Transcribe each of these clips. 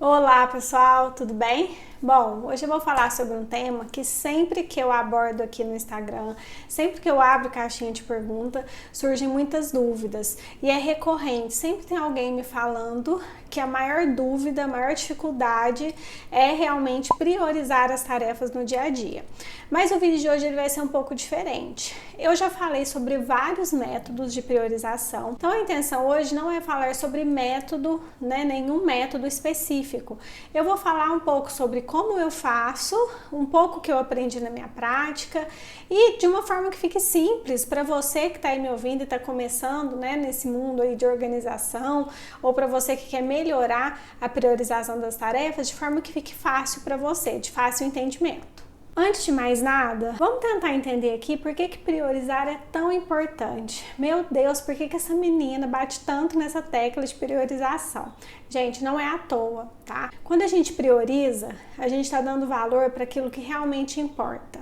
Olá pessoal, tudo bem? Bom, hoje eu vou falar sobre um tema que sempre que eu abordo aqui no Instagram, sempre que eu abro caixinha de pergunta, surgem muitas dúvidas e é recorrente, sempre tem alguém me falando que a maior dúvida, a maior dificuldade é realmente priorizar as tarefas no dia a dia. Mas o vídeo de hoje ele vai ser um pouco diferente. Eu já falei sobre vários métodos de priorização, então a intenção hoje não é falar sobre método, nenhum método específico. Eu vou falar um pouco sobre como eu faço, um pouco que eu aprendi na minha prática e de uma forma que fique simples para você que está aí me ouvindo e está começando, nesse mundo aí de organização, ou para você que quer melhorar a priorização das tarefas de forma que fique fácil para você, de fácil entendimento. Antes de mais nada, vamos tentar entender aqui por que priorizar é tão importante. Meu Deus, por que essa menina bate tanto nessa tecla de priorização? Gente, não é à toa, tá? Quando a gente prioriza, a gente está dando valor para aquilo que realmente importa.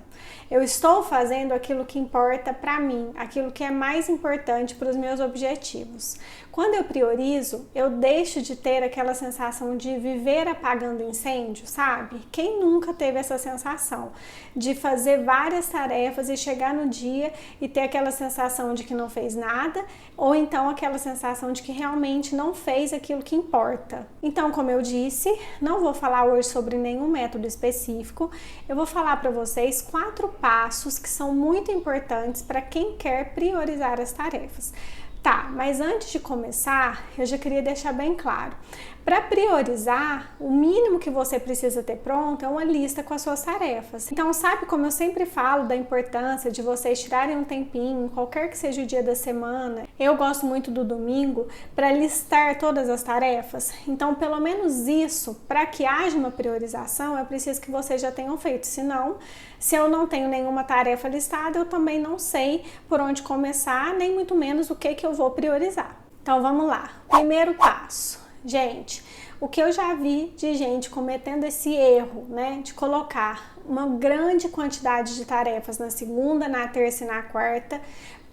Eu estou fazendo aquilo que importa para mim, aquilo que é mais importante para os meus objetivos. Quando eu priorizo, eu deixo de ter aquela sensação de viver apagando incêndio, sabe? Quem nunca teve essa sensação de fazer várias tarefas e chegar no dia e ter aquela sensação de que não fez nada, ou então aquela sensação de que realmente não fez aquilo que importa? Então, como eu disse, não vou falar hoje sobre nenhum método específico, eu vou falar para vocês 4 passos que são muito importantes para quem quer priorizar as tarefas. Tá, mas antes de começar, eu já queria deixar bem claro. Para priorizar, o mínimo que você precisa ter pronto é uma lista com as suas tarefas. Então, sabe como eu sempre falo da importância de vocês tirarem um tempinho, qualquer que seja o dia da semana? Eu gosto muito do domingo para listar todas as tarefas. Então, pelo menos isso, para que haja uma priorização, é preciso que vocês já tenham feito. Senão, se eu não tenho nenhuma tarefa listada, eu também não sei por onde começar, nem muito menos o que eu vou priorizar. Então, vamos lá. Primeiro passo. Gente, o que eu já vi de gente cometendo esse erro, de colocar uma grande quantidade de tarefas na segunda, na terça e na quarta.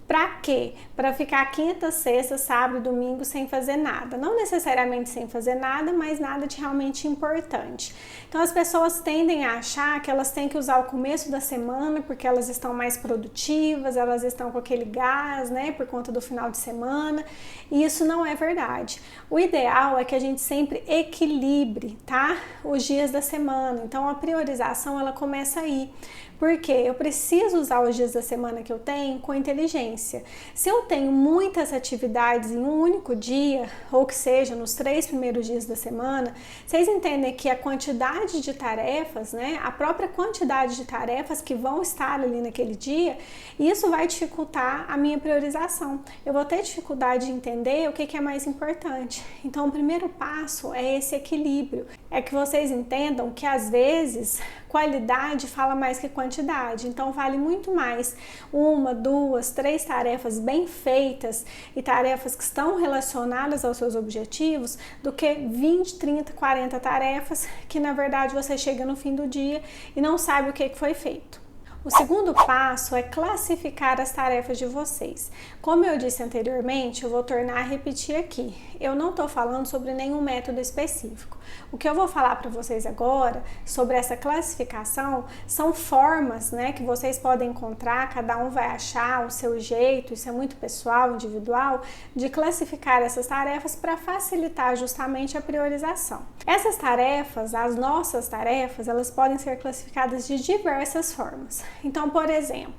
Pra quê? Para ficar quinta, sexta, sábado e domingo sem fazer nada. Não necessariamente sem fazer nada, mas nada de realmente importante. Então as pessoas tendem a achar que elas têm que usar o começo da semana porque elas estão mais produtivas, elas estão com aquele gás, por conta do final de semana. E isso não é verdade. O ideal é que a gente sempre equilibre, tá? Os dias da semana. Então a priorização ela começa aí. Porque eu preciso usar os dias da semana que eu tenho com inteligência. Se eu tenho muitas atividades em um único dia, ou que seja, nos 3 primeiros dias da semana, vocês entendem que a quantidade de tarefas, a própria quantidade de tarefas que vão estar ali naquele dia, isso vai dificultar a minha priorização. Eu vou ter dificuldade de entender o que é mais importante. Então, o primeiro passo é esse equilíbrio. É que vocês entendam que, às vezes, qualidade fala mais que quantidade, então vale muito mais 1, 2, 3 tarefas bem feitas e tarefas que estão relacionadas aos seus objetivos do que 20, 30, 40 tarefas que na verdade você chega no fim do dia e não sabe o que foi feito. O segundo passo é classificar as tarefas de vocês. Como eu disse anteriormente, eu vou tornar a repetir aqui. Eu não estou falando sobre nenhum método específico. O que eu vou falar para vocês agora sobre essa classificação são formas, que vocês podem encontrar, cada um vai achar o seu jeito, isso é muito pessoal, individual, de classificar essas tarefas para facilitar justamente a priorização. Essas tarefas, as nossas tarefas, elas podem ser classificadas de diversas formas. Então, por exemplo,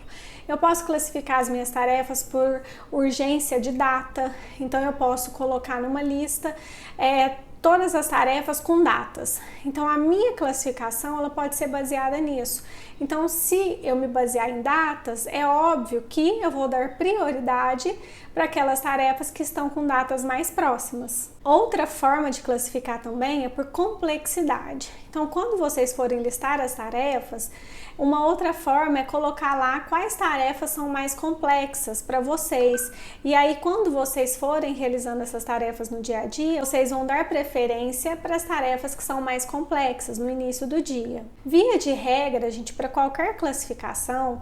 eu posso classificar as minhas tarefas por urgência de data, então eu posso colocar numa lista todas as tarefas com datas. Então a minha classificação ela pode ser baseada nisso. Então se eu me basear em datas, é óbvio que eu vou dar prioridade para aquelas tarefas que estão com datas mais próximas. Outra forma de classificar também é por complexidade. Então quando vocês forem listar as tarefas, uma outra forma é colocar lá quais tarefas são mais complexas para vocês. E aí quando vocês forem realizando essas tarefas no dia a dia, vocês vão dar preferência para as tarefas que são mais complexas no início do dia. Via de regra, gente, para qualquer classificação,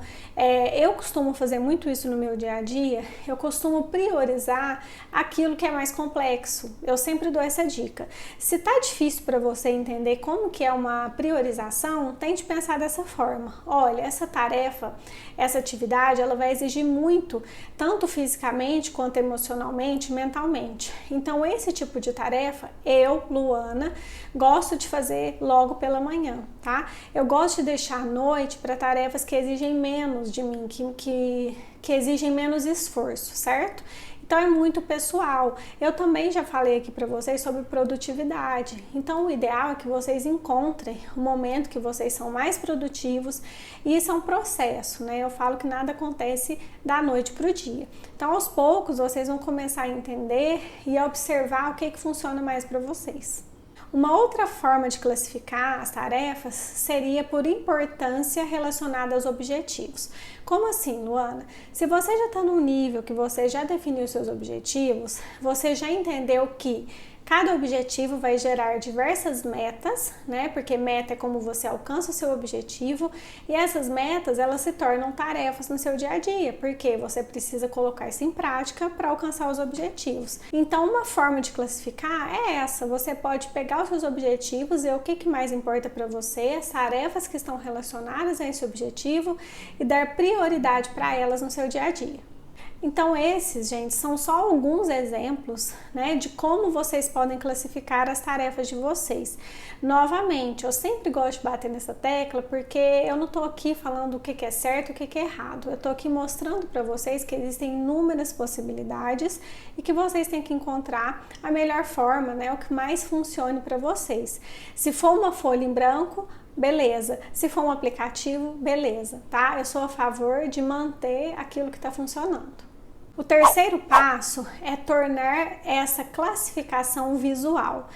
eu costumo fazer muito isso no meu dia a dia, eu costumo priorizar aquilo que é mais complexo. eu sempre dou essa dica. Se tá difícil para você entender como que é uma priorização, tente pensar dessa forma. Olha, essa tarefa, essa atividade, ela vai exigir muito, tanto fisicamente quanto emocionalmente, mentalmente. Então, esse tipo de tarefa, eu, Luana, gosto de fazer logo pela manhã, tá? Eu gosto de deixar à noite para tarefas que exigem menos de mim, que exigem menos esforço, certo? Então é muito pessoal. Eu também já falei aqui para vocês sobre produtividade. Então o ideal é que vocês encontrem o momento que vocês são mais produtivos, e isso é um processo, né? Eu falo que nada acontece da noite para o dia. Então aos poucos vocês vão começar a entender e a observar o que funciona mais para vocês. Uma outra forma de classificar as tarefas seria por importância relacionada aos objetivos. Como assim, Luana? Se você já está num nível que você já definiu seus objetivos, você já entendeu que cada objetivo vai gerar diversas metas, né? Porque meta é como você alcança o seu objetivo, e essas metas, elas se tornam tarefas no seu dia a dia, porque você precisa colocar isso em prática para alcançar os objetivos. Então, uma forma de classificar é essa: você pode pegar os seus objetivos e ver o que mais importa para você, as tarefas que estão relacionadas a esse objetivo, e dar prioridade para elas no seu dia a dia. Então esses, gente, são só alguns exemplos, né, de como vocês podem classificar as tarefas de vocês. Novamente, eu sempre gosto de bater nessa tecla porque eu não tô aqui falando o que é certo e o que é errado. Eu tô aqui mostrando para vocês que existem inúmeras possibilidades e que vocês têm que encontrar a melhor forma, né, o que mais funcione para vocês. Se for uma folha em branco, beleza. Se for um aplicativo, beleza, tá? Eu sou a favor de manter aquilo que está funcionando. O terceiro passo é tornar essa classificação visual.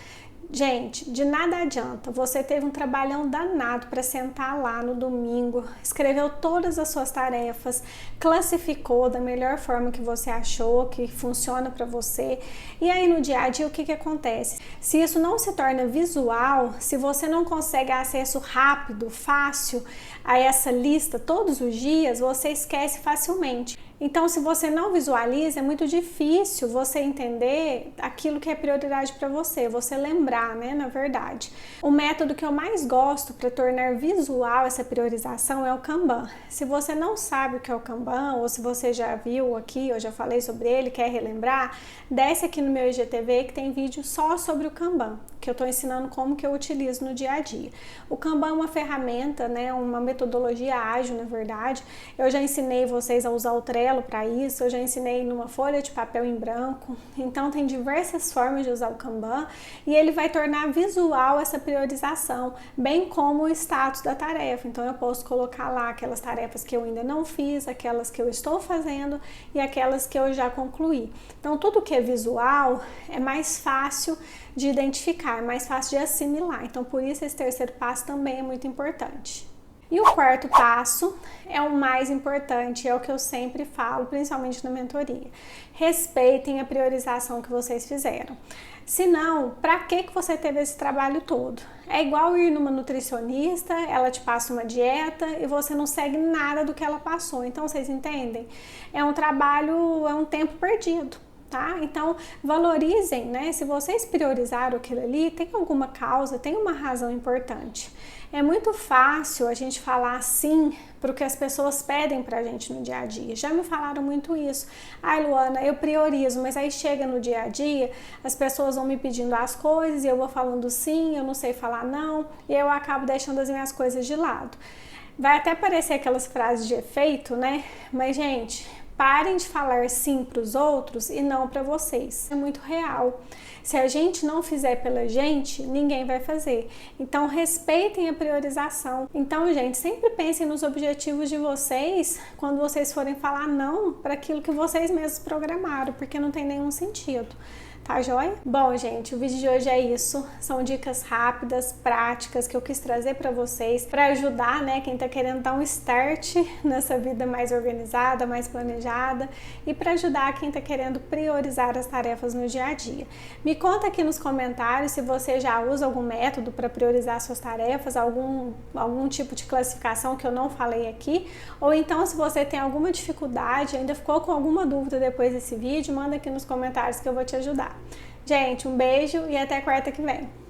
Gente, de nada adianta, você teve um trabalhão danado para sentar lá no domingo, escreveu todas as suas tarefas, classificou da melhor forma que você achou, que funciona para você, e aí no dia a dia o que acontece? Se isso não se torna visual, se você não consegue acesso rápido, fácil a essa lista todos os dias, você esquece facilmente. Então, se você não visualiza, é muito difícil você entender aquilo que é prioridade para você lembrar, né, na verdade. O método que eu mais gosto para tornar visual essa priorização é o Kanban. Se você não sabe o que é o Kanban, ou se você já viu aqui, eu já falei sobre ele, quer relembrar, desce aqui no meu IGTV que tem vídeo só sobre o Kanban, que eu estou ensinando como que eu utilizo no dia a dia. O Kanban é uma ferramenta, né, uma metodologia ágil, na verdade. Eu já ensinei vocês a usar o Trello para isso, eu já ensinei numa folha de papel em branco. Então tem diversas formas de usar o Kanban e ele vai tornar visual essa priorização, bem como o status da tarefa. Então eu posso colocar lá aquelas tarefas que eu ainda não fiz, aquelas que eu estou fazendo e aquelas que eu já concluí. Então tudo que é visual é mais fácil de identificar, é mais fácil de assimilar. Então por isso esse terceiro passo também é muito importante. E o quarto passo é o mais importante, é o que eu sempre falo, principalmente na mentoria. Respeitem a priorização que vocês fizeram. Senão, para que você teve esse trabalho todo? É igual ir numa nutricionista, ela te passa uma dieta e você não segue nada do que ela passou. Então, vocês entendem? É um trabalho, é um tempo perdido. Tá? Então, valorizem, né? Se vocês priorizaram aquilo ali, tem alguma causa, tem uma razão importante. É muito fácil a gente falar sim para o que as pessoas pedem pra gente no dia a dia. Já me falaram muito isso. Ai, Luana, eu priorizo, mas aí chega no dia a dia, as pessoas vão me pedindo as coisas e eu vou falando sim, eu não sei falar não, e eu acabo deixando as minhas coisas de lado. Vai até parecer aquelas frases de efeito, né? Mas, gente, parem de falar sim para os outros e não para vocês. É muito real. Se a gente não fizer pela gente, ninguém vai fazer. Então, respeitem a priorização. Então, gente, sempre pensem nos objetivos de vocês quando vocês forem falar não para aquilo que vocês mesmos programaram, porque não tem nenhum sentido. Tá joia? Bom, gente, o vídeo de hoje é isso. São dicas rápidas, práticas que eu quis trazer para vocês, para ajudar, né, quem tá querendo dar um start nessa vida mais organizada, mais planejada, e para ajudar quem tá querendo priorizar as tarefas no dia a dia. Me conta aqui nos comentários se você já usa algum método para priorizar suas tarefas, algum tipo de classificação que eu não falei aqui, ou então se você tem alguma dificuldade, ainda ficou com alguma dúvida depois desse vídeo, manda aqui nos comentários que eu vou te ajudar. Gente, um beijo e até quarta que vem.